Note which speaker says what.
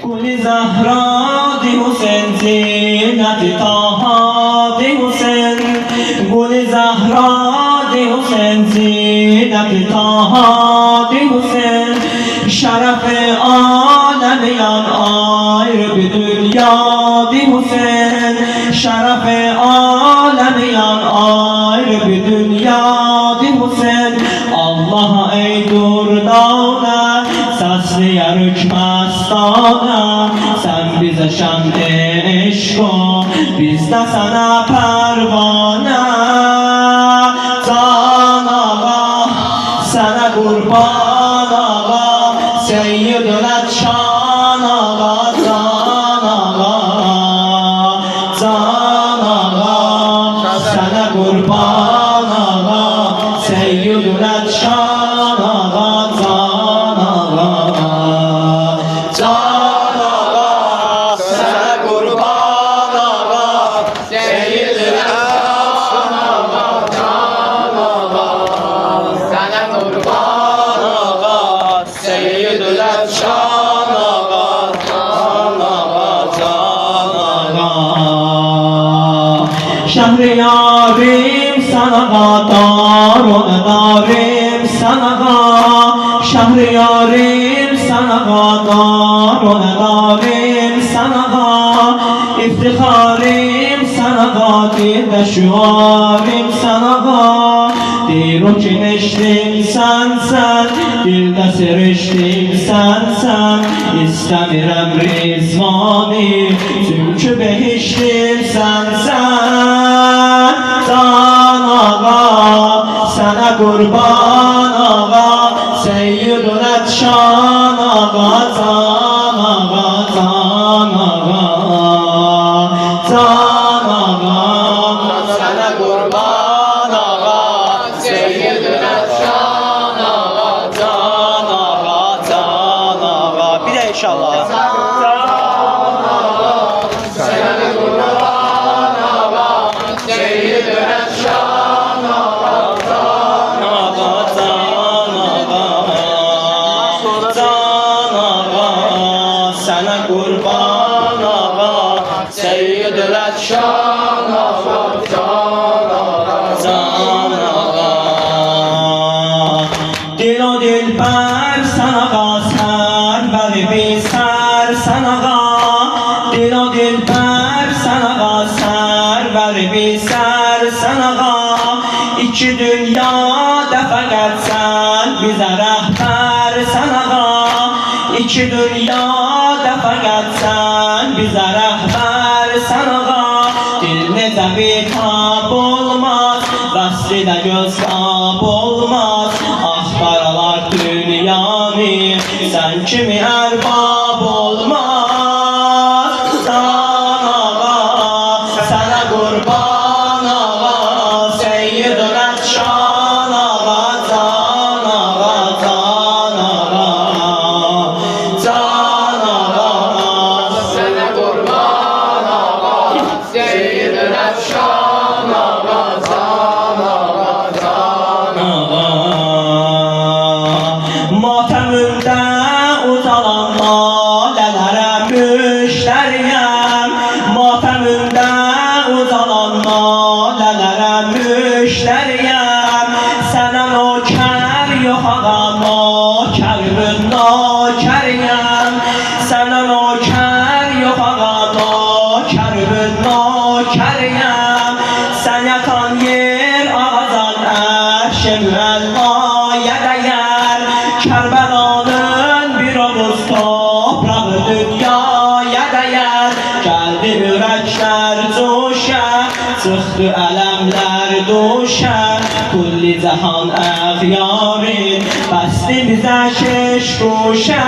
Speaker 1: گل زهرا دی حسین زینت طه دی حسین گل زهرا دی حسین زینت طه دی حسین شرف عالمیان آیر به دنیا دی حسین شرف عالمیان آیر به دنیا دی حسین Allah ey durdana saslı yarık mastana sen bize şan eşko biz de sana pervana can ağa sana kurban ağa seyyidül etşan ağa can ağa sana kurban ağa seyyidül etşan ağa can ağa sana kurban ağa seyyidül etşan ağa can ağa sana kurban ağa seyyidül etşan ağa can ağa Şehriyârim sana gadar darim sana Şehriyârim sana gadar darim sana İftiharim sana dilde şuarim sana Diyorum ki neşrim sen dilde seriştim sen İstemirem rizvani çünkü behiştim sen can ağa sana kurban ağa seyyidül etşan ağa can ağa sana kurban ağa seyyidül etşan ağa can ağa bir de inşallah sana kurban ağa seyyidül etşan ağa sana kurban ağa seyyidül etşan ağa dil o dilber sana server bir ser sana dil o dilber sana server bir ser sana iki dünyada fakat sen bize rehber sana iki dünyada fakat sen bize rehber sana dil ne bitap olmaz vasli de göz kap olmaz ahtaralar dünyanı sen kimi erbab olmaz sana kurban ağa seyyidül etşan ağa can ağa sana kurban ağa seyyidül etşan ağa matemimde uzalan lalelere müşteriyem matemimde uzalan lalelere müşteriyem sana noker yok ağa nokerim nokeriyem sana noker yok ağa nokerim nokeriyem sen yatan yer ağzan erşe müellaya değer Kerbelanın bir omuz toprağı dünyaya değer geldi yürekler coşa çıktı elemler duşa kulli cihan ağyarin besti bize şeş kuşa